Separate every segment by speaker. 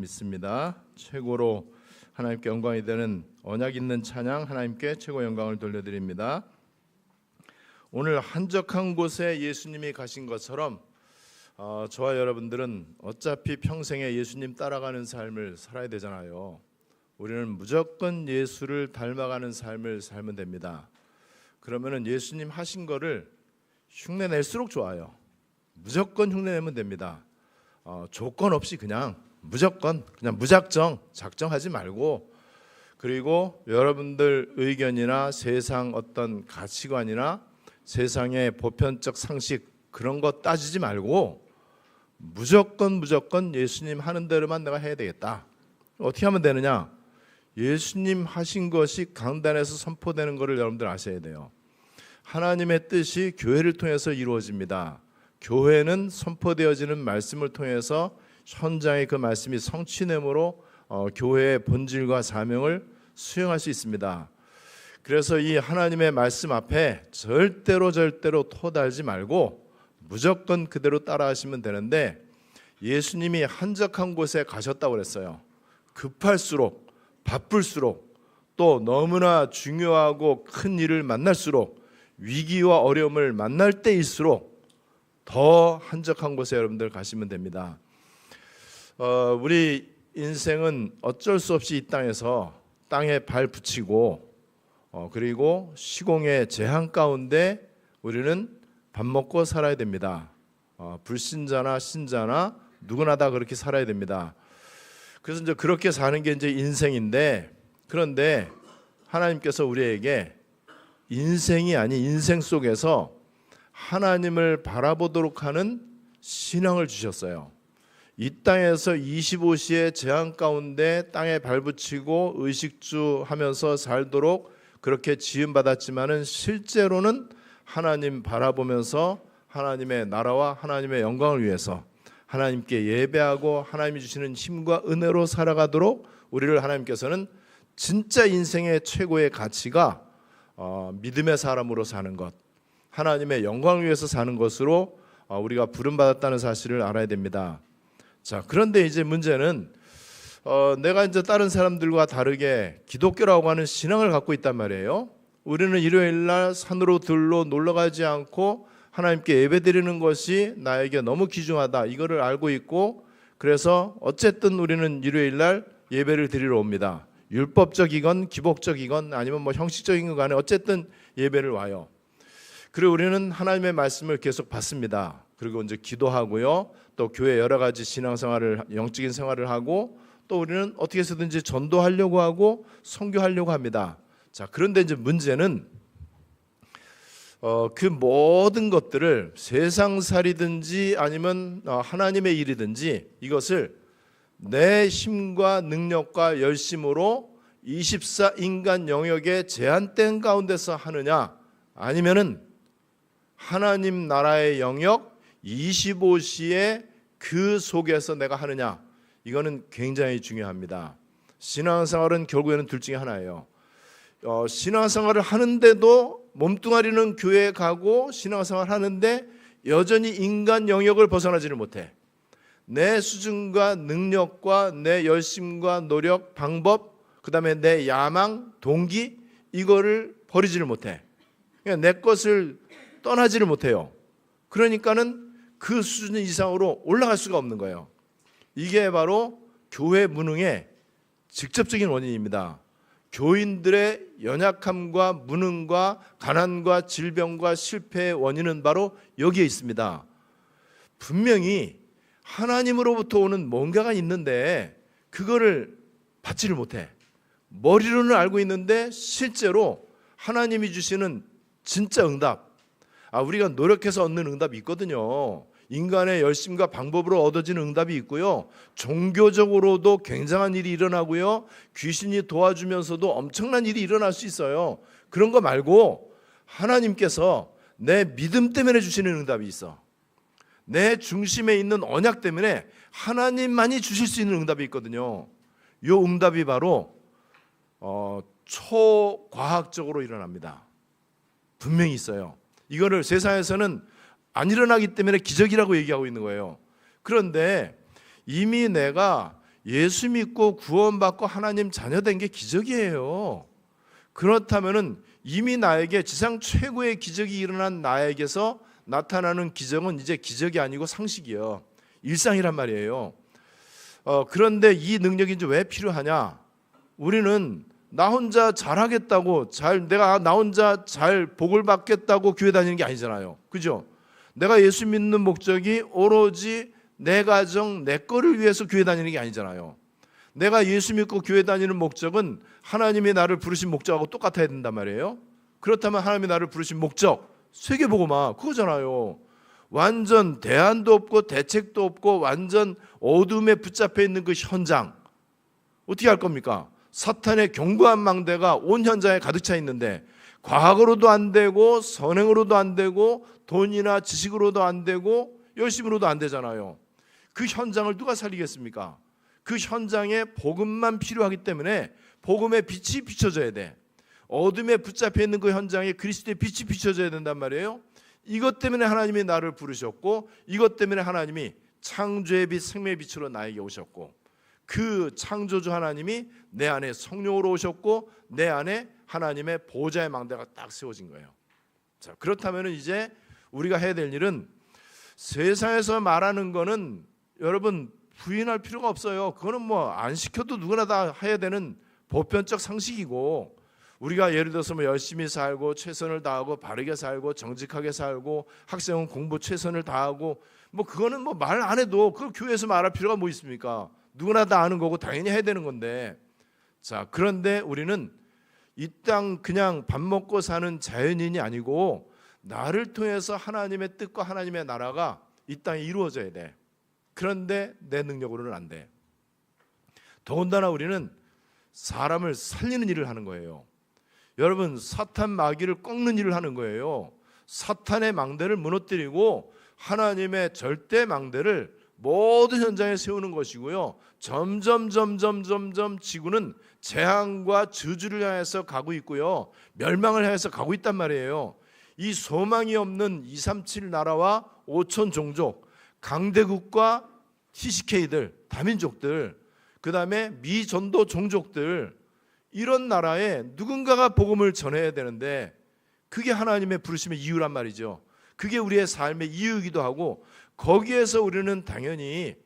Speaker 1: 믿습니다. 최고로 하나님께 영광이 되는 언약 있는 찬양, 하나님께 최고 영광을 돌려드립니다. 오늘 한적한 곳에 예수님이 가신 것처럼 저와 여러분들은 어차피 평생에 예수님 따라가는 삶을 살아야 되잖아요. 우리는 무조건 예수를 닮아가는 삶을 살면 됩니다. 그러면은 예수님 하신 거를 흉내낼수록 좋아요. 무조건 흉내내면 됩니다. 조건 없이 무조건 무작정 작정하지 말고, 그리고 여러분들 의견이나 세상 어떤 가치관이나 세상의 보편적 상식 그런 거 따지지 말고 무조건 예수님 하는 대로만 내가 해야 되겠다. 어떻게 하면 되느냐? 예수님 하신 것이 강단에서 선포되는 것을 여러분들 아셔야 돼요. 하나님의 뜻이 교회를 통해서 이루어집니다. 교회는 선포되어지는 말씀을 통해서 현장의 그 말씀이 성취됨으로 교회의 본질과 사명을 수행할 수 있습니다. 그래서 이 하나님의 말씀 앞에 절대로 토달지 말고 무조건 그대로 따라하시면 되는데, 예수님이 한적한 곳에 가셨다고 그랬어요. 급할수록, 바쁠수록, 또 너무나 중요하고 큰 일을 만날수록, 위기와 어려움을 만날 때일수록 더 한적한 곳에 여러분들 가시면 됩니다. 우리 인생은 어쩔 수 없이 이 땅에 발 붙이고 그리고 시공의 제한 가운데 우리는 밥 먹고 살아야 됩니다. 불신자나 신자나 누구나 다 그렇게 살아야 됩니다. 그래서 이제 그렇게 사는 게 이제 인생인데, 그런데 하나님께서 우리에게 인생이 아닌 인생 속에서 하나님을 바라보도록 하는 신앙을 주셨어요. 이 땅에서 25시의 제한 가운데 땅에 발붙이고 의식주 하면서 살도록 그렇게 지음받았지만은 실제로는 하나님 바라보면서 하나님의 나라와 하나님의 영광을 위해서 하나님께 예배하고 하나님이 주시는 힘과 은혜로 살아가도록 우리를 하나님께서는 진짜 인생의 최고의 가치가 믿음의 사람으로 사는 것, 하나님의 영광을 위해서 사는 것으로 우리가 부름받았다는 사실을 알아야 됩니다. 자, 그런데 이제 문제는 내가 이제 다른 사람들과 다르게 기독교라고 하는 신앙을 갖고 있단 말이에요. 우리는 일요일 날 산으로 들로 놀러 가지 않고 하나님께 예배드리는 것이 나에게 너무 귀중하다, 이거를 알고 있고, 그래서 어쨌든 우리는 일요일 날 예배를 드리러 옵니다. 율법적이건 기복적이건 아니면 형식적인 것 간에 어쨌든 예배를 와요. 그리고 우리는 하나님의 말씀을 계속 받습니다. 그리고 이제 기도하고요, 또 교회 여러 가지 신앙생활을, 영적인 생활을 하고, 또 우리는 어떻게 해서든지 전도하려고 하고 선교하려고 합니다. 자, 그런데 이제 문제는 그 모든 것들을 세상살이든지 아니면 하나님의 일이든지 이것을 내 힘과 능력과 열심으로 24 인간 영역의 제한된 가운데서 하느냐, 아니면은 하나님 나라의 영역 25시에 그 속에서 내가 하느냐, 이거는 굉장히 중요합니다. 신앙생활은 결국에는 둘 중에 하나예요. 신앙생활을 하는데도 몸뚱아리는 교회에 가고 신앙생활을 하는데 여전히 인간 영역을 벗어나지를 못해. 내 수준과 능력과 내 열심과 노력, 방법, 그 다음에 내 야망, 동기, 이거를 버리지를 못해. 그러니까 내 것을 떠나지를 못해요. 그러니까는 그 수준 이상으로 올라갈 수가 없는 거예요. 이게 바로 교회 무능의 직접적인 원인입니다. 교인들의 연약함과 무능과 가난과 질병과 실패의 원인은 바로 여기에 있습니다. 분명히 하나님으로부터 오는 뭔가가 있는데 그거를 받지를 못해. 머리로는 알고 있는데 실제로 하나님이 주시는 진짜 응답, 우리가 노력해서 얻는 응답이 있거든요. 인간의 열심과 방법으로 얻어지는 응답이 있고요, 종교적으로도 굉장한 일이 일어나고요, 귀신이 도와주면서도 엄청난 일이 일어날 수 있어요. 그런 거 말고 하나님께서 내 믿음 때문에 주시는 응답이 있어. 내 중심에 있는 언약 때문에 하나님만이 주실 수 있는 응답이 있거든요. 이 응답이 바로 초과학적으로 일어납니다. 분명히 있어요. 이거를 세상에서는 안 일어나기 때문에 기적이라고 얘기하고 있는 거예요. 그런데 이미 내가 예수 믿고 구원받고 하나님 자녀된 게 기적이에요. 그렇다면은 이미 나에게 지상 최고의 기적이 일어난 나에게서 나타나는 기적은 이제 기적이 아니고 상식이요, 일상이란 말이에요. 그런데 이 능력이 이제 왜 필요하냐? 우리는 나 혼자 잘하겠다고 내가 나 혼자 잘 복을 받겠다고 교회 다니는 게 아니잖아요. 그죠? 내가 예수 믿는 목적이 오로지 내 가정, 내 거를 위해서 교회 다니는 게 아니잖아요. 내가 예수 믿고 교회 다니는 목적은 하나님이 나를 부르신 목적하고 똑같아야 된단 말이에요. 그렇다면 하나님이 나를 부르신 목적, 세계복음화 그거잖아요. 완전 대안도 없고 대책도 없고 완전 어둠에 붙잡혀 있는 그 현장, 어떻게 할 겁니까? 사탄의 견고한 망대가 온 현장에 가득 차 있는데 과학으로도 안 되고 선행으로도 안 되고 돈이나 지식으로도 안 되고 열심으로도 안 되잖아요. 그 현장을 누가 살리겠습니까? 그 현장에 복음만 필요하기 때문에 복음의 빛이 비춰져야 돼. 어둠에 붙잡혀 있는 그 현장에 그리스도의 빛이 비춰져야 된단 말이에요. 이것 때문에 하나님이 나를 부르셨고, 이것 때문에 하나님이 창조의 빛 생명의 빛으로 나에게 오셨고, 그 창조주 하나님이 내 안에 성령으로 오셨고 내 안에 하나님의 보좌의 망대가 딱 세워진 거예요. 자, 그렇다면 이제 우리가 해야 될 일은, 세상에서 말하는 거는 여러분 부인할 필요가 없어요. 그거는 뭐 안 시켜도 누구나 다 해야 되는 보편적 상식이고, 우리가 예를 들어서 뭐 열심히 살고 최선을 다하고 바르게 살고 정직하게 살고 학생은 공부 최선을 다하고, 뭐 그거는 뭐 말 안 해도 그걸 교회에서 말할 필요가 뭐 있습니까? 누구나 다 아는 거고 당연히 해야 되는 건데. 자, 그런데 우리는 이 땅 그냥 밥 먹고 사는 자연인이 아니고 나를 통해서 하나님의 뜻과 하나님의 나라가 이 땅에 이루어져야 돼. 그런데 내 능력으로는 안 돼. 더군다나 우리는 사람을 살리는 일을 하는 거예요. 여러분, 사탄 마귀를 꺾는 일을 하는 거예요. 사탄의 망대를 무너뜨리고 하나님의 절대 망대를 모든 현장에 세우는 것이고요. 점점 지구는 재앙과 저주를 향해서 가고 있고요, 멸망을 향해서 가고 있단 말이에요. 이 소망이 없는 237 나라와 5천 종족, 강대국과 TCK들, 다민족들, 그 다음에 미전도 종족들, 이런 나라에 누군가가 복음을 전해야 되는데 그게 하나님의 부르심의 이유란 말이죠. 그게 우리의 삶의 이유이기도 하고, 거기에서 우리는 당연히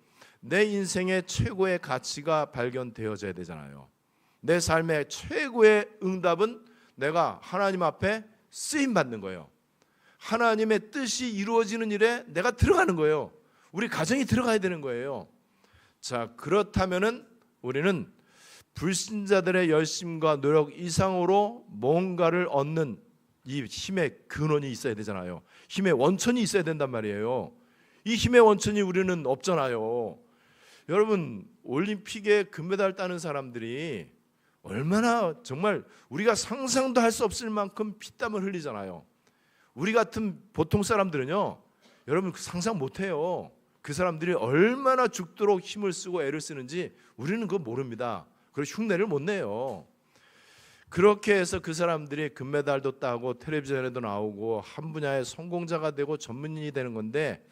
Speaker 1: 내 인생의 최고의 가치가 발견되어져야 되잖아요. 내 삶의 최고의 응답은 내가 하나님 앞에 쓰임받는 거예요. 하나님의 뜻이 이루어지는 일에 내가 들어가는 거예요. 우리 가정이 들어가야 되는 거예요. 자, 그렇다면은 우리는 불신자들의 열심과 노력 이상으로 뭔가를 얻는 이 힘의 근원이 있어야 되잖아요. 힘의 원천이 있어야 된단 말이에요. 이 힘의 원천이 우리는 없잖아요. 여러분, 올림픽에 금메달 따는 사람들이 얼마나 정말 우리가 상상도 할 수 없을 만큼 피땀을 흘리잖아요. 우리 같은 보통 사람들은요, 여러분 상상 못해요. 그 사람들이 얼마나 죽도록 힘을 쓰고 애를 쓰는지 우리는 그거 모릅니다. 그리고 흉내를 못 내요. 그렇게 해서 그 사람들이 금메달도 따고 텔레비전에도 나오고 한 분야의 성공자가 되고 전문인이 되는 건데,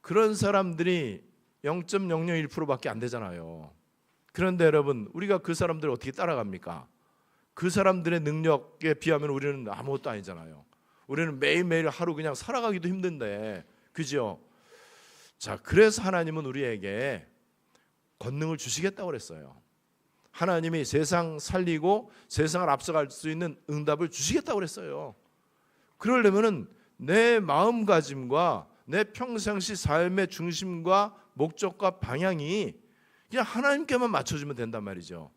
Speaker 1: 그런 사람들이 0.001%밖에 안 되잖아요. 그런데 여러분, 우리가 그 사람들을 어떻게 따라갑니까? 그 사람들의 능력에 비하면 우리는 아무것도 아니잖아요. 우리는 매일매일 하루 그냥 살아가기도 힘든데, 그죠? 자, 그래서 하나님은 우리에게 권능을 주시겠다고 그랬어요. 하나님이 세상 살리고 세상을 앞서갈 수 있는 응답을 주시겠다고 그랬어요. 그러려면은 내 마음가짐과 내 평상시 삶의 중심과 목적과 방향이 그냥 하나님께만 맞춰주면 된단 말이죠.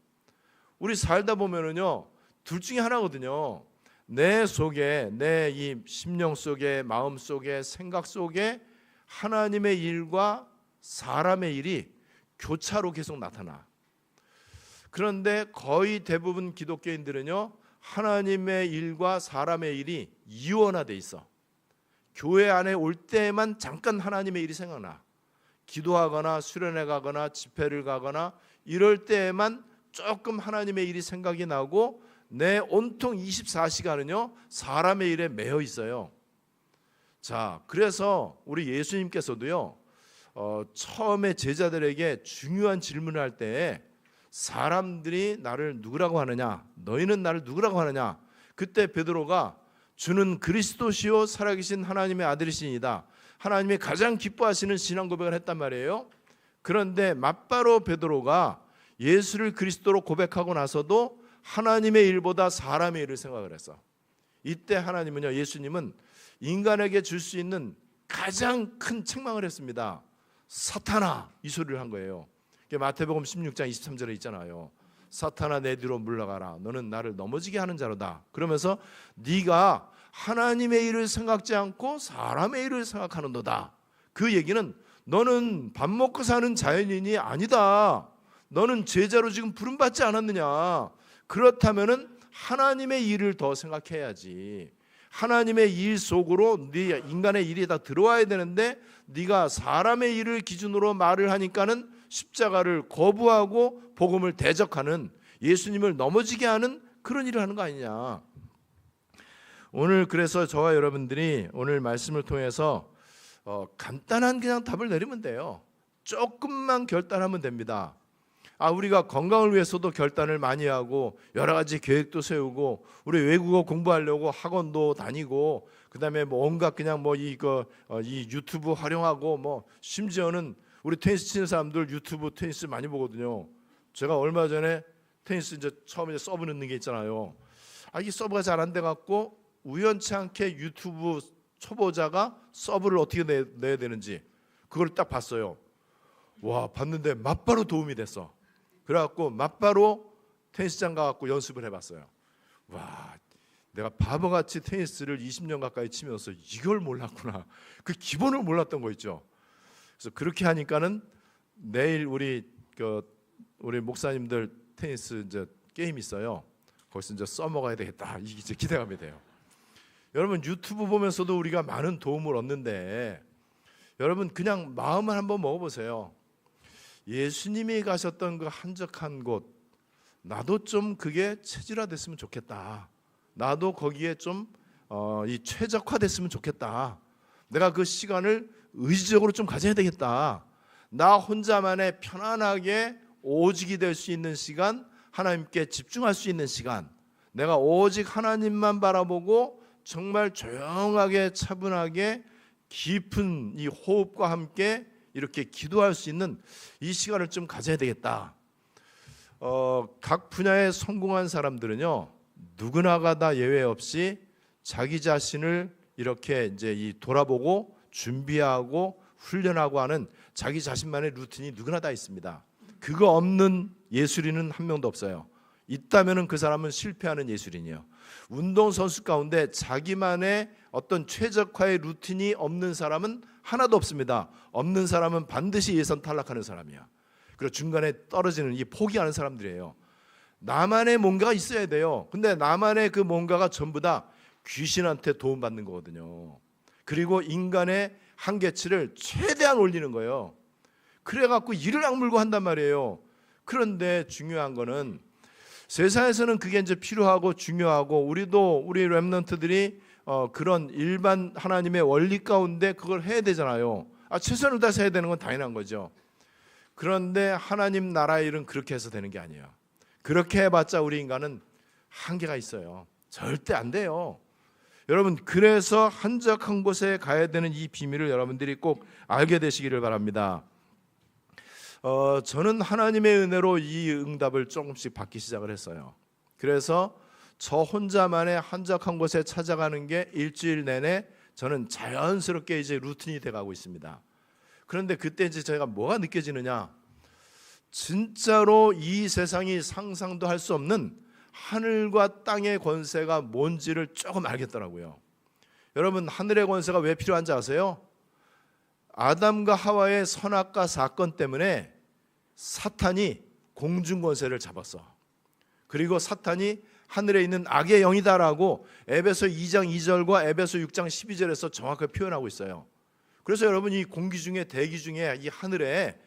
Speaker 1: 우리 살다 보면은요, 둘 중에 하나거든요. 내 속에, 내 이 심령 속에, 마음 속에, 생각 속에 하나님의 일과 사람의 일이 교차로 계속 나타나. 그런데 거의 대부분 기독교인들은요, 하나님의 일과 사람의 일이 이원화돼 있어. 교회 안에 올 때만 잠깐 하나님의 일이 생각나. 기도하거나 수련회 가거나 집회를 가거나 이럴 때에만 조금 하나님의 일이 생각이 나고, 내 온통 24시간은요 사람의 일에 매여 있어요. 자, 그래서 우리 예수님께서도요, 처음에 제자들에게 중요한 질문을 할 때 사람들이 나를 누구라고 하느냐, 너희는 나를 누구라고 하느냐, 그때 베드로가 주는 그리스도시요 살아계신 하나님의 아들이시니이다, 하나님이 가장 기뻐하시는 신앙 고백을 했단 말이에요. 그런데 맞바로 베드로가 예수를 그리스도로 고백하고 나서도 하나님의 일보다 사람의 일을 생각을 했어. 이때 하나님은요, 예수님은 인간에게 줄 수 있는 가장 큰 책망을 했습니다. 사탄아, 이 소리를 한 거예요. 마태복음 16장 23절에 있잖아요. 사탄아, 내 뒤로 물러가라. 너는 나를 넘어지게 하는 자로다. 그러면서 네가 하나님의 일을 생각지 않고 사람의 일을 생각하는도다. 그 얘기는 너는 밥 먹고 사는 자연인이 아니다. 너는 제자로 지금 부름받지 않았느냐. 그렇다면은 하나님의 일을 더 생각해야지. 하나님의 일 속으로 네 인간의 일이 다 들어와야 되는데 네가 사람의 일을 기준으로 말을 하니까는 십자가를 거부하고 복음을 대적하는, 예수님을 넘어지게 하는 그런 일을 하는 거 아니냐. 오늘 그래서 저와 여러분들이 오늘 말씀을 통해서 간단한 그냥 답을 내리면 돼요. 조금만 결단하면 됩니다. 우리가 건강을 위해서도 결단을 많이 하고 여러 가지 계획도 세우고 우리 외국어 공부하려고 학원도 다니고 그다음에 뭐 온갖 그냥 이 유튜브 활용하고 뭐 심지어는 우리 테니스 치는 사람들 유튜브 테니스 많이 보거든요. 제가 얼마 전에 테니스 이제 처음에 서브 넣는 게 있잖아요. 이게 서브가 잘 안 돼 갖고 우연치 않게 유튜브 초보자가 서브를 어떻게 내야 되는지 그걸 딱 봤어요. 와, 봤는데 맞바로 도움이 됐어. 그래갖고 맞바로 테니스장 가갖고 연습을 해봤어요. 와, 내가 바보같이 테니스를 20년 가까이 치면서 이걸 몰랐구나. 그 기본을 몰랐던 거 있죠. 그래서 그렇게 하니까는 내일 우리 목사님들 테니스 이제 게임 있어요. 거기서 이제 써먹어야 되겠다. 이게 이제 기대감이 돼요. 여러분 유튜브 보면서도 우리가 많은 도움을 얻는데 여러분 그냥 마음을 한번 먹어보세요. 예수님이 가셨던 그 한적한 곳, 나도 좀 그게 체질화됐으면 좋겠다. 나도 거기에 좀 최적화됐으면 좋겠다. 내가 그 시간을 의지적으로 좀 가져야 되겠다. 나 혼자만의 편안하게 오직이 될 수 있는 시간, 하나님께 집중할 수 있는 시간, 내가 오직 하나님만 바라보고 정말 조용하게 차분하게 깊은 이 호흡과 함께 이렇게 기도할 수 있는 이 시간을 좀 가져야 되겠다. 각 분야에 성공한 사람들은요, 누구나가 다 예외 없이 자기 자신을 이렇게 이제 돌아보고 준비하고 훈련하고 하는 자기 자신만의 루틴이 누구나 다 있습니다. 그거 없는 예술인은 한 명도 없어요. 있다면은 그 사람은 실패하는 예술인이에요. 운동선수 가운데 자기만의 어떤 최적화의 루틴이 없는 사람은 하나도 없습니다. 없는 사람은 반드시 예선 탈락하는 사람이야. 그리고 중간에 떨어지는, 이 포기하는 사람들이에요. 나만의 뭔가가 있어야 돼요. 근데 나만의 그 뭔가가 전부 다 귀신한테 도움받는 거거든요. 그리고 인간의 한계치를 최대한 올리는 거예요. 그래갖고 이를 악물고 한단 말이에요. 그런데 중요한 거는 세상에서는 그게 이제 필요하고 중요하고 우리 렘넌트들이 그런 일반 하나님의 원리 가운데 그걸 해야 되잖아요. 최선을 다해서 해야 되는 건 당연한 거죠. 그런데 하나님 나라의 일은 그렇게 해서 되는 게 아니에요. 그렇게 해봤자 우리 인간은 한계가 있어요. 절대 안 돼요. 여러분, 그래서 한적한 곳에 가야 되는 이 비밀을 여러분들이 꼭 알게 되시기를 바랍니다. 저는 하나님의 은혜로 이 응답을 조금씩 받기 시작을 했어요. 그래서 저 혼자만의 한적한 곳에 찾아가는 게 일주일 내내 저는 자연스럽게 이제 루틴이 돼가고 있습니다. 그런데 그때 이제 제가 뭐가 느껴지느냐, 진짜로 이 세상이 상상도 할 수 없는 하늘과 땅의 권세가 뭔지를 조금 알겠더라고요. 여러분, 하늘의 권세가 왜 필요한지 아세요? 아담과 하와의 선악과 사건 때문에 사탄이 공중 권세를 잡았어. 그리고 사탄이 하늘에 있는 악의 영이다라고 에베소 2장 2절과 에베소 6장 12절에서 정확하게 표현하고 있어요. 그래서 여러분, 이 공기 중에, 대기 중에 이 하늘에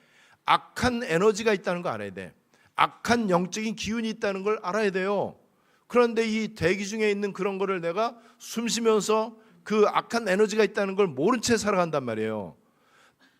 Speaker 1: 악한 에너지가 있다는 거 알아야 돼. 악한 영적인 기운이 있다는 걸 알아야 돼요. 그런데 이 대기 중에 있는 그런 거를 내가 숨 쉬면서 그 악한 에너지가 있다는 걸 모른 채 살아간단 말이에요.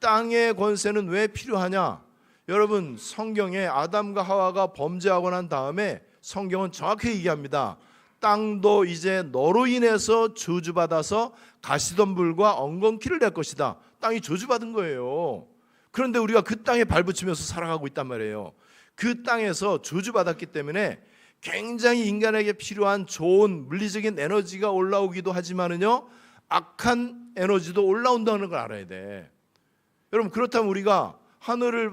Speaker 1: 땅의 권세는 왜 필요하냐? 여러분, 성경에 아담과 하와가 범죄하고 난 다음에 성경은 정확히 얘기합니다. 땅도 이제 너로 인해서 저주받아서 가시덤불과 엉겅퀴를 낼 것이다. 땅이 저주받은 거예요. 그런데 우리가 그 땅에 발붙이면서 살아가고 있단 말이에요. 그 땅에서 저주받았기 때문에 굉장히 인간에게 필요한 좋은 물리적인 에너지가 올라오기도 하지만은요, 악한 에너지도 올라온다는 걸 알아야 돼. 여러분, 그렇다면 우리가 하늘을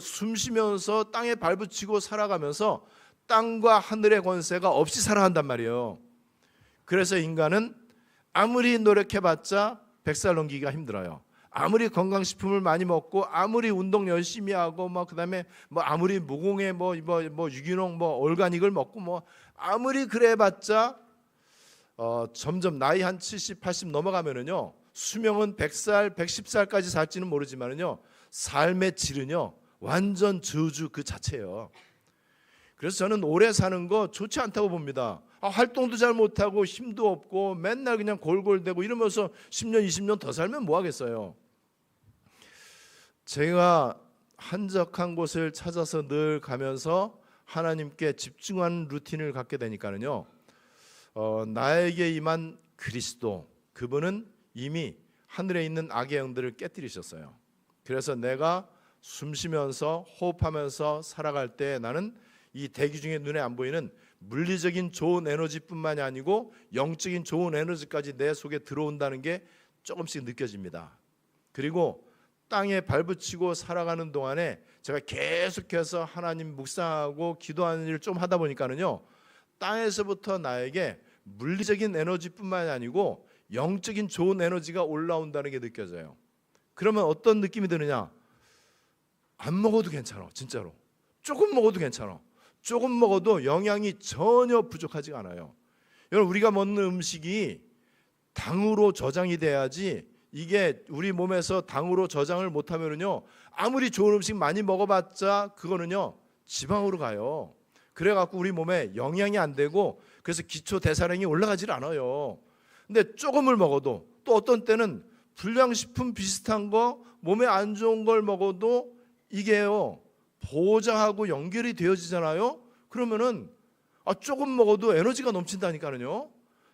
Speaker 1: 숨 쉬면서 땅에 발붙이고 살아가면서 땅과 하늘의 권세가 없이 살아간단 말이에요. 그래서 인간은 아무리 노력해봤자 100살 넘기기가 힘들어요. 아무리 건강식품을 많이 먹고 아무리 운동 열심히 하고 그다음에 아무리 무공해 유기농 올가닉을 먹고 아무리 그래봤자 점점 나이 한 70, 80 넘어가면은요, 수명은 100살, 110살까지 살지는 모르지만은요, 삶의 질은요 완전 저주 그 자체예요. 그래서 저는 오래 사는 거 좋지 않다고 봅니다. 활동도 잘 못하고 힘도 없고 맨날 그냥 골골대고 이러면서 10년, 20년 더 살면 뭐 하겠어요. 제가 한적한 곳을 찾아서 늘 가면서 하나님께 집중하는 루틴을 갖게 되니까는요, 나에게 임한 그리스도, 그분은 이미 하늘에 있는 악의 영들을 깨뜨리셨어요. 그래서 내가 숨 쉬면서 호흡하면서 살아갈 때 나는 이 대기 중에 눈에 안 보이는 물리적인 좋은 에너지뿐만이 아니고 영적인 좋은 에너지까지 내 속에 들어온다는 게 조금씩 느껴집니다. 그리고 땅에 발붙이고 살아가는 동안에 제가 계속해서 하나님 묵상하고 기도하는 일을 좀 하다 보니까는요, 땅에서부터 나에게 물리적인 에너지뿐만이 아니고 영적인 좋은 에너지가 올라온다는 게 느껴져요. 그러면 어떤 느낌이 드느냐? 안 먹어도 괜찮아. 진짜로 조금 먹어도 괜찮아. 조금 먹어도 영양이 전혀 부족하지가 않아요. 여러분, 우리가 먹는 음식이 당으로 저장이 돼야지, 이게 우리 몸에서 당으로 저장을 못하면은요, 아무리 좋은 음식 많이 먹어봤자 그거는요 지방으로 가요. 그래갖고 우리 몸에 영양이 안 되고 그래서 기초 대사량이 올라가질 않아요. 근데 조금을 먹어도, 또 어떤 때는 불량식품 비슷한 거 몸에 안 좋은 걸 먹어도 이게요 보장하고 연결이 되어지잖아요. 그러면은 조금 먹어도 에너지가 넘친다니까요.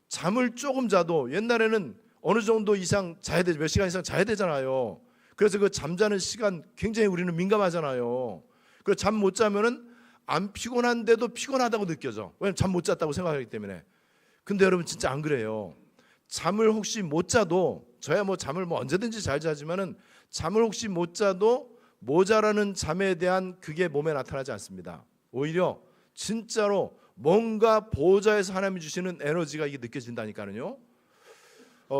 Speaker 1: 잠을 조금 자도 옛날에는 어느 정도 이상 자야 되죠. 몇 시간 이상 자야 되잖아요. 그래서 그 잠자는 시간 굉장히 우리는 민감하잖아요. 그래서 잠 못 자면은 안 피곤한데도 피곤하다고 느껴져. 왜냐면 잠 못 잤다고 생각하기 때문에. 근데 여러분 진짜 안 그래요. 잠을 혹시 못 자도, 저야 잠을 언제든지 잘 자지만은 잠을 혹시 못 자도 모자라는 잠에 대한 그게 몸에 나타나지 않습니다. 오히려 진짜로 뭔가 보좌에서 하나님이 주시는 에너지가 이게 느껴진다니까요.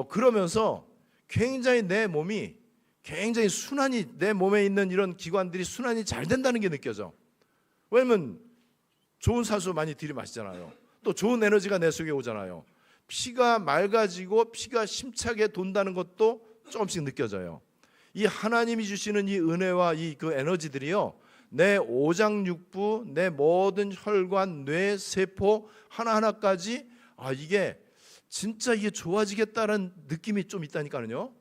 Speaker 1: 그러면서 굉장히 내 몸이 굉장히 순환이, 내 몸에 있는 이런 기관들이 순환이 잘 된다는 게 느껴져. 왜냐면 좋은 산소 많이 들이마시잖아요. 또 좋은 에너지가 내 속에 오잖아요. 피가 맑아지고 피가 심차게 돈다는 것도 조금씩 느껴져요. 이 하나님이 주시는 이 은혜와 그 에너지들이요, 내 오장육부, 내 모든 혈관, 뇌, 세포 하나하나까지 이게 진짜 이게 좋아지겠다는 느낌이 좀 있다니까요.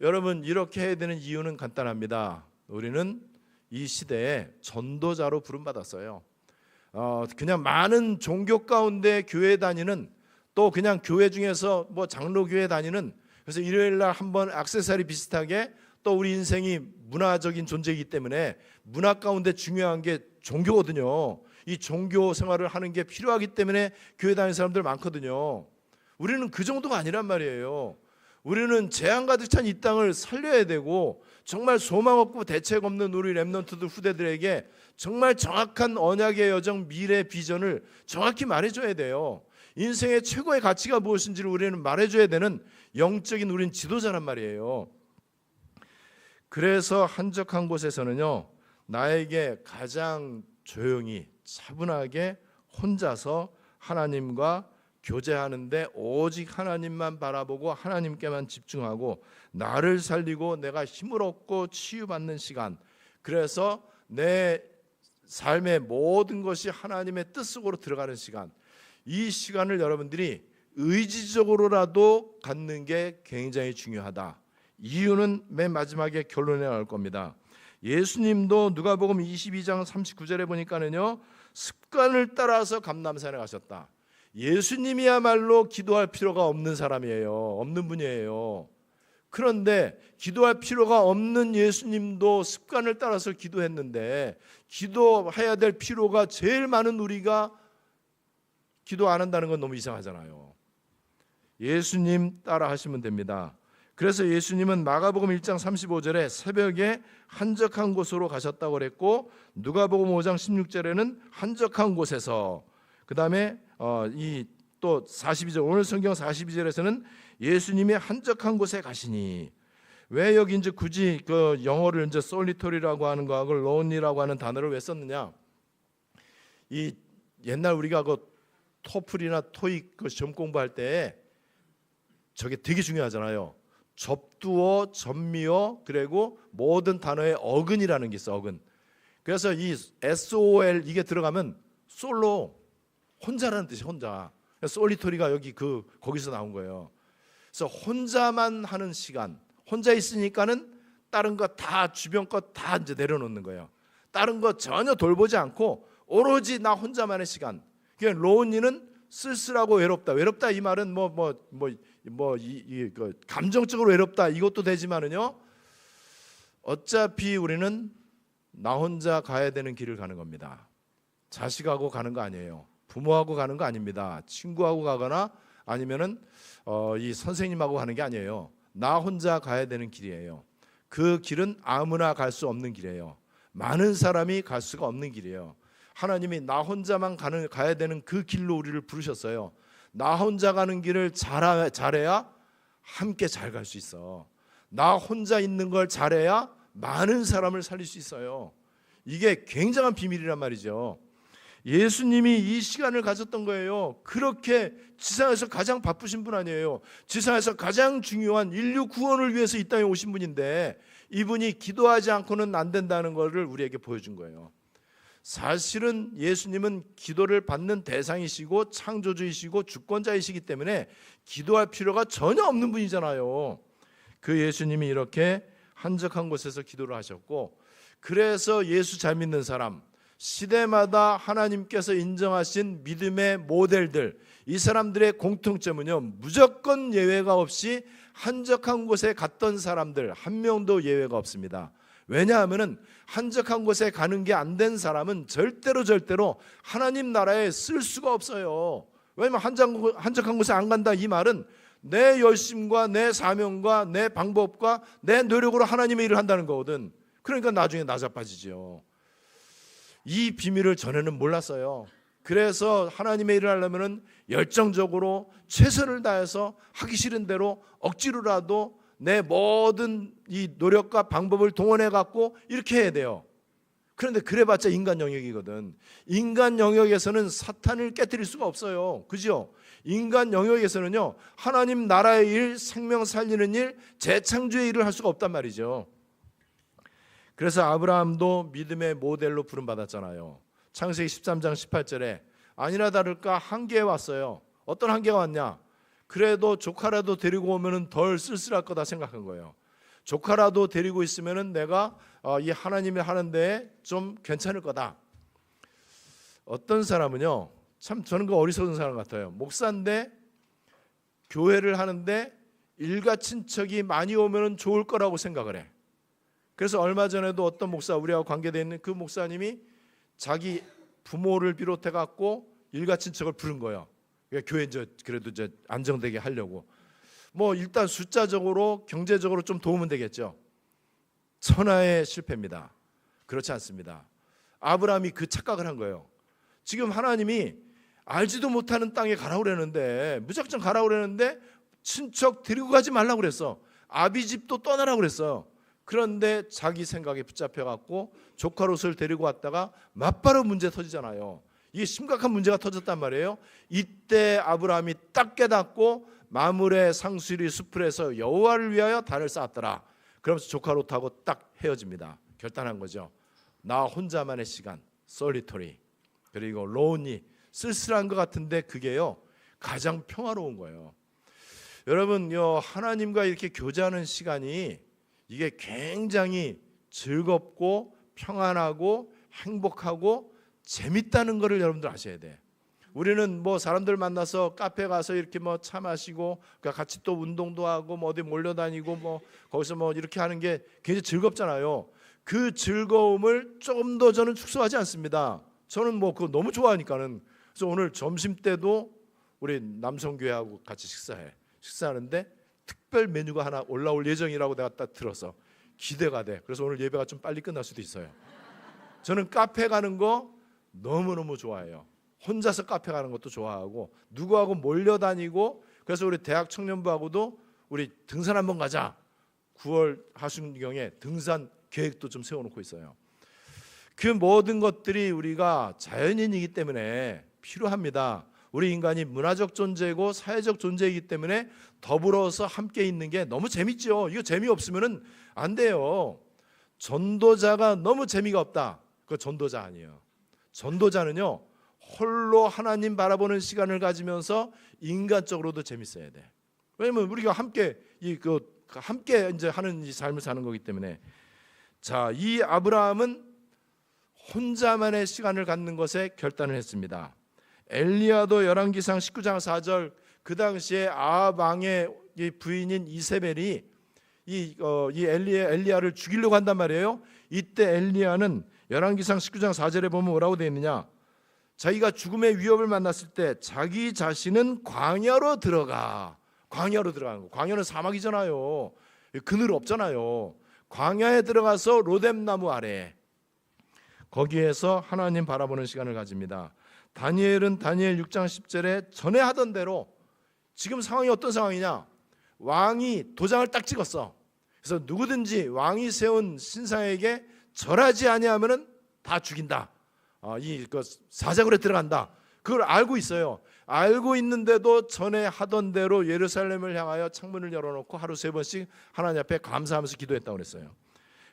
Speaker 1: 여러분, 이렇게 해야 되는 이유는 간단합니다. 우리는 이 시대에 전도자로 부름받았어요. 그냥 많은 종교 가운데 교회 다니는, 또 그냥 교회 중에서 장로교회 다니는, 그래서 일요일날 한번 액세서리 비슷하게, 또 우리 인생이 문화적인 존재이기 때문에 문화 가운데 중요한 게 종교거든요. 이 종교 생활을 하는 게 필요하기 때문에 교회 다니는 사람들 많거든요. 우리는 그 정도가 아니란 말이에요. 우리는 재앙 가득 찬 이 땅을 살려야 되고, 정말 소망 없고 대책 없는 우리 렘넌트들 후대들에게 정말 정확한 언약의 여정, 미래 비전을 정확히 말해줘야 돼요. 인생의 최고의 가치가 무엇인지를 우리는 말해줘야 되는 영적인 우린 지도자란 말이에요. 그래서 한적한 곳에서는요, 나에게 가장 조용히 차분하게 혼자서 하나님과 교제하는데 오직 하나님만 바라보고 하나님께만 집중하고 나를 살리고 내가 힘을 얻고 치유받는 시간, 그래서 내 삶의 모든 것이 하나님의 뜻 속으로 들어가는 시간, 이 시간을 여러분들이 의지적으로라도 갖는 게 굉장히 중요하다. 이유는 맨 마지막에 결론에 나올 겁니다. 예수님도 누가복음 22장 39절에 보니까는요, 습관을 따라서 감람산에 가셨다. 예수님이야말로 기도할 필요가 없는 사람이에요. 없는 분이에요. 그런데 기도할 필요가 없는 예수님도 습관을 따라서 기도했는데, 기도해야 될 필요가 제일 많은 우리가 기도 안 한다는 건 너무 이상하잖아요. 예수님 따라 하시면 됩니다. 그래서 예수님은 마가복음 1장 35절에 새벽에 한적한 곳으로 가셨다고 그랬고, 누가복음 5장 16절에는 한적한 곳에서, 그 다음에 이 또 42절, 오늘 성경 42절에서는 예수님이 한적한 곳에 가시니, 왜 여기 이제 굳이 그 영어를 이제 솔리토리라고 하는 거하고 론리라고 하는 단어를 왜 썼느냐? 이 옛날 우리가 그 토플이나 토익 그 시험 공부할 때 저게 되게 중요하잖아요. 접두어, 접미어, 그리고 모든 단어의 어근이라는 게 있어. 어근. 그래서 이 SOL 이게 들어가면 솔로, 혼자라는 뜻이 혼자. 솔리토리가 여기 거기서 나온 거예요. 그래서 혼자만 하는 시간, 혼자 있으니까는 다른 거 다 주변 거 다 이제 내려놓는 거예요. 다른 거 전혀 돌보지 않고 오로지 나 혼자만의 시간. 그러니까 로운리는 쓸쓸하고 외롭다. 외롭다 이 말은 감정적으로 외롭다 이것도 되지만은요, 어차피 우리는 나 혼자 가야 되는 길을 가는 겁니다. 자식하고 가는 거 아니에요. 부모하고 가는 거 아닙니다. 친구하고 가거나 아니면은 이 선생님하고 가는 게 아니에요. 나 혼자 가야 되는 길이에요. 그 길은 아무나 갈 수 없는 길이에요. 많은 사람이 갈 수가 없는 길이에요. 하나님이 나 혼자만 가야 되는 그 길로 우리를 부르셨어요. 나 혼자 가는 길을 잘해야 함께 잘 갈 수 있어. 나 혼자 있는 걸 잘해야 많은 사람을 살릴 수 있어요. 이게 굉장한 비밀이란 말이죠. 예수님이 이 시간을 가졌던 거예요. 그렇게 지상에서 가장 바쁘신 분 아니에요. 지상에서 가장 중요한 인류 구원을 위해서 이 땅에 오신 분인데, 이분이 기도하지 않고는 안 된다는 것을 우리에게 보여준 거예요. 사실은 예수님은 기도를 받는 대상이시고 창조주이시고 주권자이시기 때문에 기도할 필요가 전혀 없는 분이잖아요. 그 예수님이 이렇게 한적한 곳에서 기도를 하셨고, 그래서 예수 잘 믿는 사람, 시대마다 하나님께서 인정하신 믿음의 모델들, 이 사람들의 공통점은요, 무조건 예외가 없이 한적한 곳에 갔던 사람들 한 명도 예외가 없습니다. 왜냐하면 한적한 곳에 가는 게 안 된 사람은 절대로 하나님 나라에 쓸 수가 없어요. 왜냐하면 한적한 곳에 안 간다 이 말은 내 열심과 내 사명과 내 방법과 내 노력으로 하나님의 일을 한다는 거거든. 그러니까 나중에 나자빠지죠. 이 비밀을 전에는 몰랐어요. 그래서 하나님의 일을 하려면 열정적으로 최선을 다해서 하기 싫은 대로 억지로라도 내 모든 이 노력과 방법을 동원해 갖고 이렇게 해야 돼요. 그런데 그래봤자 인간 영역이거든. 인간 영역에서는 사탄을 깨뜨릴 수가 없어요. 그죠? 인간 영역에서는요, 하나님 나라의 일, 생명 살리는 일, 재창조의 일을 할 수가 없단 말이죠. 그래서 아브라함도 믿음의 모델로 부름받았잖아요. 창세기 13장 18절에 아니나 다를까 한계에 왔어요. 어떤 한계가 왔냐? 그래도 조카라도 데리고 오면 덜 쓸쓸할 거다 생각한 거예요. 조카라도 데리고 있으면 내가 이 하나님이 하는데 좀 괜찮을 거다. 어떤 사람은요, 참 저는 그 어리석은 사람 같아요. 목사인데 교회를 하는데 일가 친척이 많이 오면 좋을 거라고 생각을 해. 그래서 얼마 전에도 어떤 목사, 우리하고 관계되어 있는 그 목사님이 자기 부모를 비롯해 갖고 일가 친척을 부른 거예요. 그러니까 교회 그래도 안정되게 하려고. 뭐 일단 숫자적으로 경제적으로 좀 도움은 되겠죠. 천하의 실패입니다. 그렇지 않습니다. 아브라함이 그 착각을 한 거예요. 지금 하나님이 알지도 못하는 땅에 가라고 그랬는데, 무작정 가라고 그랬는데 친척 데리고 가지 말라고 그랬어. 아비 집도 떠나라고 그랬어요. 그런데 자기 생각에 붙잡혀갖고 조카롯을 데리고 왔다가 맞바로 문제 터지잖아요. 이게 심각한 문제가 터졌단 말이에요. 이때 아브라함이 딱 깨닫고 마므레 상수리 숲을에서 여호와를 위하여 단을 쌓았더라. 그러면서 조카롯하고 딱 헤어집니다. 결단한 거죠. 나 혼자만의 시간, 솔리토리, 그리고 로운리, 쓸쓸한 것 같은데 그게요 가장 평화로운 거예요. 여러분, 하나님과 이렇게 교제하는 시간이 이게 굉장히 즐겁고 평안하고 행복하고 재밌다는 것을 여러분들 아셔야 돼. 우리는 뭐 사람들 만나서 카페 가서 이렇게 뭐 차 마시고 같이 또 운동도 하고 뭐 어디 몰려다니고 뭐 거기서 뭐 이렇게 하는 게 굉장히 즐겁잖아요. 그 즐거움을 조금 더 저는 축소하지 않습니다. 저는 뭐 그거 너무 좋아하니까는. 그래서 오늘 점심 때도 우리 남성교회하고 같이 식사하는데 특별 메뉴가 하나 올라올 예정이라고 내가 딱 들어서 기대가 돼. 그래서 오늘 예배가 좀 빨리 끝날 수도 있어요. 저는 카페 가는 거 너무너무 좋아해요. 혼자서 카페 가는 것도 좋아하고 누구하고 몰려다니고. 그래서 우리 대학 청년부하고도 우리 등산 한번 가자. 9월 하순경에 등산 계획도 좀 세워놓고 있어요. 그 모든 것들이 우리가 자연인이기 때문에 필요합니다. 우리 인간이 문화적 존재고 사회적 존재이기 때문에 더불어서 함께 있는 게 너무 재밌죠. 이거 재미없으면 안 돼요. 전도자가 너무 재미가 없다. 그거 전도자 아니에요. 전도자는요, 홀로 하나님 바라보는 시간을 가지면서 인간적으로도 재밌어야 돼. 왜냐면 우리가 함께 함께 이제 하는 이 삶을 사는 거기 때문에. 자, 이 아브라함은 혼자만의 시간을 갖는 것에 결단을 했습니다. 엘리야도 열왕기상 19장 4절, 그 당시에 아합 왕의 부인인 이세벨이 이 엘리야를 죽이려고 한단 말이에요. 이때 엘리야는 열왕기상 19장 4절에 보면 뭐라고 되어 있느냐? 자기가 죽음의 위협을 만났을 때 자기 자신은 광야로 들어가는 거. 광야는 사막이잖아요. 그늘 없잖아요. 광야에 들어가서 로뎀나무 아래, 거기에서 하나님 바라보는 시간을 가집니다. 다니엘은 다니엘 6장 10절에 전에 하던 대로, 지금 상황이 어떤 상황이냐? 왕이 도장을 딱 찍었어. 그래서 누구든지 왕이 세운 신상에게 절하지 아니하면은 다 죽인다. 사자굴에 들어간다. 그걸 알고 있어요. 알고 있는데도 전에 하던 대로 예루살렘을 향하여 창문을 열어놓고 하루 3번씩 하나님 앞에 감사하면서 기도했다고 그랬어요.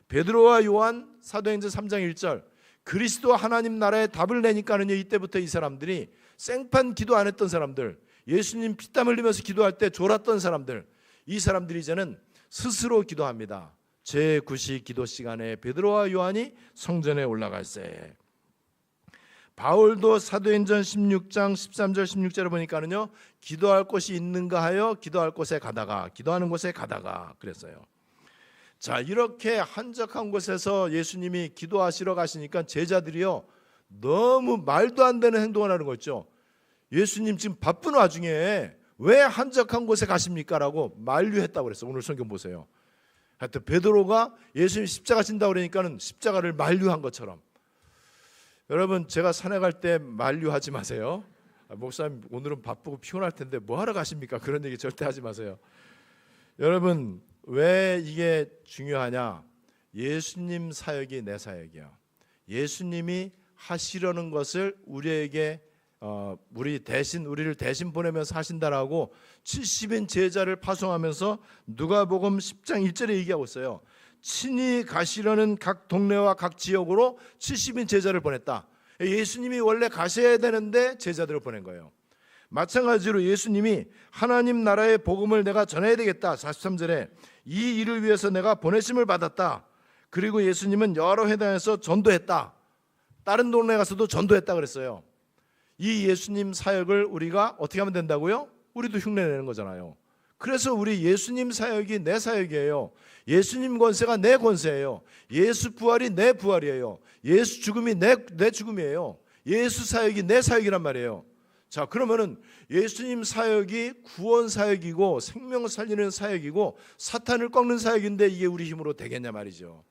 Speaker 1: 베드로와 요한 사도행전 3장 1절, 그리스도 하나님 나라에 답을 내니까는요, 이때부터 이 사람들이 생판 기도 안 했던 사람들, 예수님 피땀 흘리면서 기도할 때 졸았던 사람들, 이 사람들이 이제는 스스로 기도합니다. 제9시 기도 시간에 베드로와 요한이 성전에 올라갈세. 바울도 사도행전 16장 13절 16절을 보니까는요, 기도할 곳이 있는가 하여 기도하는 곳에 가다가 그랬어요. 자, 이렇게 한적한 곳에서 예수님이 기도하시러 가시니까 제자들이요, 너무 말도 안 되는 행동을 하는 거 있죠. 예수님 지금 바쁜 와중에 왜 한적한 곳에 가십니까? 라고 만류했다고 그랬어요. 오늘 성경 보세요. 하여튼 베드로가 예수님 십자가 진다고 그러니까는 십자가를 만류한 것처럼. 여러분, 제가 산에 갈 때 만류하지 마세요. 목사님 오늘은 바쁘고 피곤할 텐데 뭐 하러 가십니까? 그런 얘기 절대 하지 마세요. 여러분, 왜 이게 중요하냐? 예수님 사역이 내 사역이야. 예수님이 하시려는 것을 우리에게 우리를 대신 보내면서 하신다라고 70인 제자를 파송하면서 누가복음 10장 1절에 얘기하고 있어요. 친히 가시려는 각 동네와 각 지역으로 70인 제자를 보냈다. 예수님이 원래 가셔야 되는데 제자들을 보낸 거예요. 마찬가지로 예수님이 하나님 나라의 복음을 내가 전해야 되겠다. 43절에 이 일을 위해서 내가 보내심을 받았다. 그리고 예수님은 여러 회당에서 전도했다. 다른 동네 가서도 전도했다 그랬어요. 이 예수님 사역을 우리가 어떻게 하면 된다고요? 우리도 흉내내는 거잖아요. 그래서 우리 예수님 사역이 내 사역이에요. 예수님 권세가 내 권세예요. 예수 부활이 내 부활이에요. 예수 죽음이 내 죽음이에요. 예수 사역이 내 사역이란 말이에요. 자, 그러면은 예수님 사역이 구원 사역이고 생명을 살리는 사역이고 사탄을 꺾는 사역인데 이게 우리 힘으로 되겠냐 말이죠.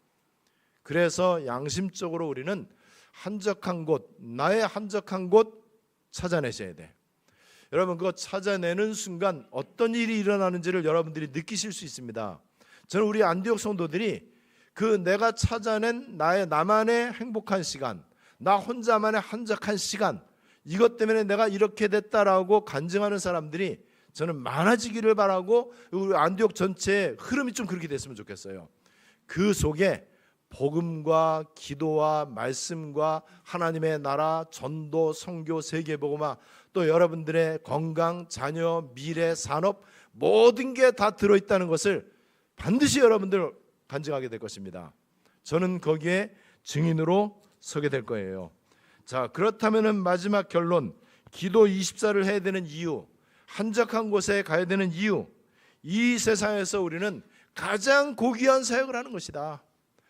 Speaker 1: 그래서 양심적으로 우리는 한적한 곳, 나의 한적한 곳 찾아내셔야 돼. 여러분, 그거 찾아내는 순간 어떤 일이 일어나는지를 여러분들이 느끼실 수 있습니다. 저는 우리 안디옥 성도들이 그 내가 찾아낸 나만의 행복한 시간, 나 혼자만의 한적한 시간, 이것 때문에 내가 이렇게 됐다라고 간증하는 사람들이 저는 많아지기를 바라고 우리 안디옥 전체의 흐름이 좀 그렇게 됐으면 좋겠어요. 그 속에 복음과 기도와 말씀과 하나님의 나라, 전도, 선교, 세계복음화, 또 여러분들의 건강, 자녀, 미래, 산업 모든 게 다 들어있다는 것을 반드시 여러분들 간증하게 될 것입니다. 저는 거기에 증인으로 서게 될 거예요. 자, 그렇다면은 마지막 결론, 기도 24를 해야 되는 이유, 한적한 곳에 가야 되는 이유, 이 세상에서 우리는 가장 고귀한 사역을 하는 것이다.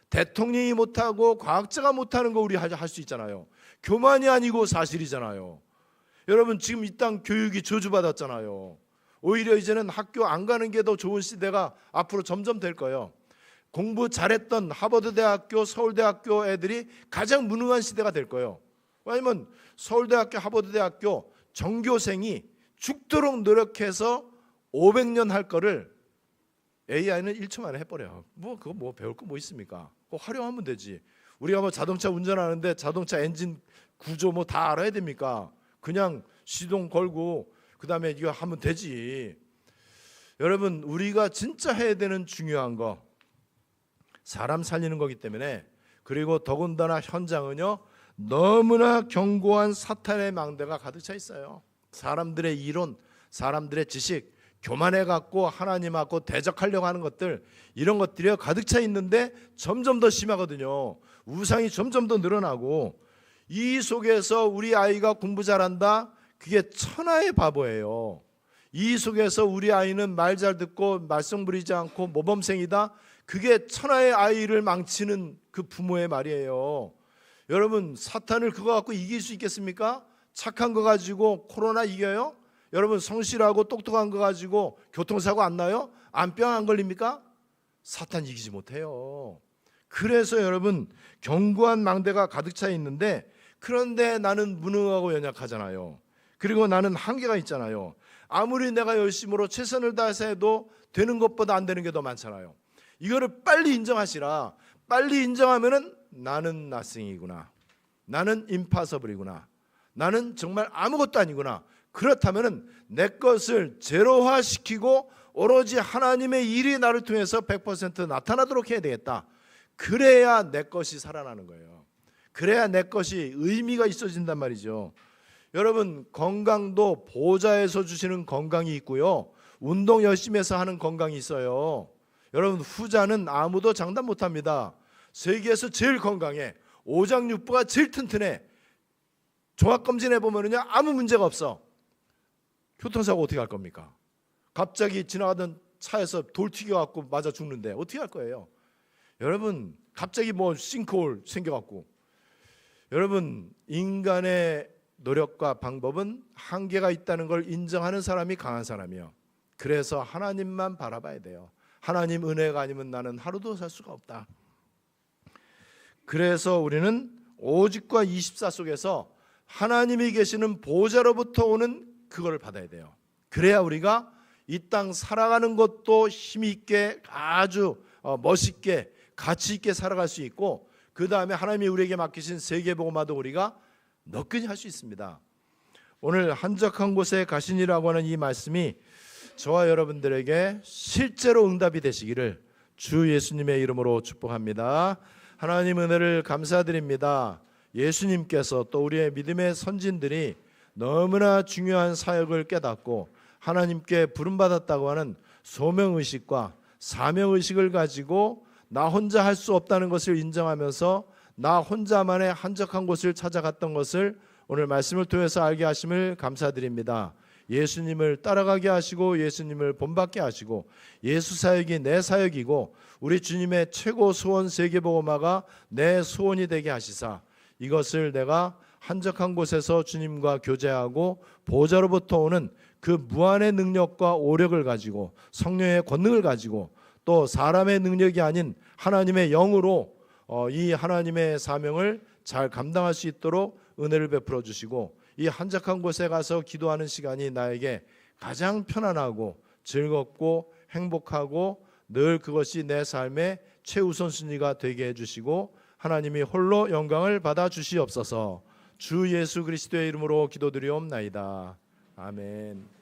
Speaker 1: 대통령이 못하고 과학자가 못하는 거 우리 할 수 있잖아요. 교만이 아니고 사실이잖아요. 여러분 지금 이 땅 교육이 저주받았잖아요. 오히려 이제는 학교 안 가는 게 더 좋은 시대가 앞으로 점점 될 거예요. 공부 잘했던 하버드대학교, 서울대학교 애들이 가장 무능한 시대가 될 거예요. 왜냐하면 서울대학교, 하버드대학교 전교생이 죽도록 노력해서 500년 할 거를 AI는 1초 만에 해버려요. 그거 배울 거 뭐 있습니까? 그거 활용하면 되지. 우리가 뭐 자동차 운전하는데 자동차 엔진 구조 뭐 다 알아야 됩니까? 그냥 시동 걸고 그 다음에 이거 하면 되지. 여러분 우리가 진짜 해야 되는 중요한 거 사람 살리는 거기 때문에, 그리고 더군다나 현장은요 너무나 견고한 사탄의 망대가 가득 차 있어요. 사람들의 이론, 사람들의 지식, 교만해 갖고 하나님하고 대적하려고 하는 것들, 이런 것들이 가득 차 있는데 점점 더 심하거든요. 우상이 점점 더 늘어나고, 이 속에서 우리 아이가 공부 잘한다, 그게 천하의 바보예요. 이 속에서 우리 아이는 말 잘 듣고 말썽 부리지 않고 모범생이다, 그게 천하의 아이를 망치는 그 부모의 말이에요. 여러분 사탄을 그거 갖고 이길 수 있겠습니까? 착한 거 가지고 코로나 이겨요? 여러분 성실하고 똑똑한 거 가지고 교통사고 안 나요? 암병 안 걸립니까? 사탄 이기지 못해요. 그래서 여러분 견고한 망대가 가득 차 있는데, 그런데 나는 무능하고 연약하잖아요. 그리고 나는 한계가 있잖아요. 아무리 내가 열심으로 최선을 다해서 해도 되는 것보다 안 되는 게 더 많잖아요. 이거를 빨리 인정하시라. 빨리 인정하면은 나는 nothing이구나, 나는 impossible이구나, 나는 정말 아무것도 아니구나. 그렇다면은 내 것을 제로화시키고 오로지 하나님의 일이 나를 통해서 100% 나타나도록 해야 되겠다. 그래야 내 것이 살아나는 거예요. 그래야 내 것이 의미가 있어진단 말이죠. 여러분 건강도 보좌에서 주시는 건강이 있고요, 운동 열심히 해서 하는 건강이 있어요. 여러분 후자는 아무도 장담 못합니다. 세계에서 제일 건강해, 오장육부가 제일 튼튼해, 종합검진해 보면은요 아무 문제가 없어. 교통사고 어떻게 할 겁니까? 갑자기 지나가던 차에서 돌 튀겨갖고 맞아 죽는데 어떻게 할 거예요? 여러분 갑자기 뭐 싱크홀 생겨갖고, 여러분 인간의 노력과 방법은 한계가 있다는 걸 인정하는 사람이 강한 사람이요. 그래서 하나님만 바라봐야 돼요. 하나님 은혜가 아니면 나는 하루도 살 수가 없다. 그래서 우리는 오직과 24 속에서 하나님이 계시는 보좌로부터 오는 그거를 받아야 돼요. 그래야 우리가 이 땅 살아가는 것도 힘이 있게 아주 멋있게 가치 있게 살아갈 수 있고, 그 다음에 하나님이 우리에게 맡기신 세계복음화도 우리가 너끈히 할 수 있습니다. 오늘 한적한 곳에 가시니라고 하는 이 말씀이 저와 여러분들에게 실제로 응답이 되시기를 주 예수님의 이름으로 축복합니다. 하나님 은혜를 감사드립니다. 예수님께서 또 우리의 믿음의 선진들이 너무나 중요한 사역을 깨닫고 하나님께 부름받았다고 하는 소명의식과 사명의식을 가지고 나 혼자 할 수 없다는 것을 인정하면서 나 혼자만의 한적한 곳을 찾아갔던 것을 오늘 말씀을 통해서 알게 하심을 감사드립니다. 예수님을 따라가게 하시고 예수님을 본받게 하시고 예수 사역이 내 사역이고 우리 주님의 최고 소원 세계복음화가 내 소원이 되게 하시사, 이것을 내가 한적한 곳에서 주님과 교제하고 보좌로부터 오는 그 무한의 능력과 오력을 가지고 성령의 권능을 가지고 또 사람의 능력이 아닌 하나님의 영으로 이 하나님의 사명을 잘 감당할 수 있도록 은혜를 베풀어 주시고, 이 한적한 곳에 가서 기도하는 시간이 나에게 가장 편안하고 즐겁고 행복하고 늘 그것이 내 삶의 최우선순위가 되게 해주시고 하나님이 홀로 영광을 받아 주시옵소서. 주 예수 그리스도의 이름으로 기도드리옵나이다. 아멘.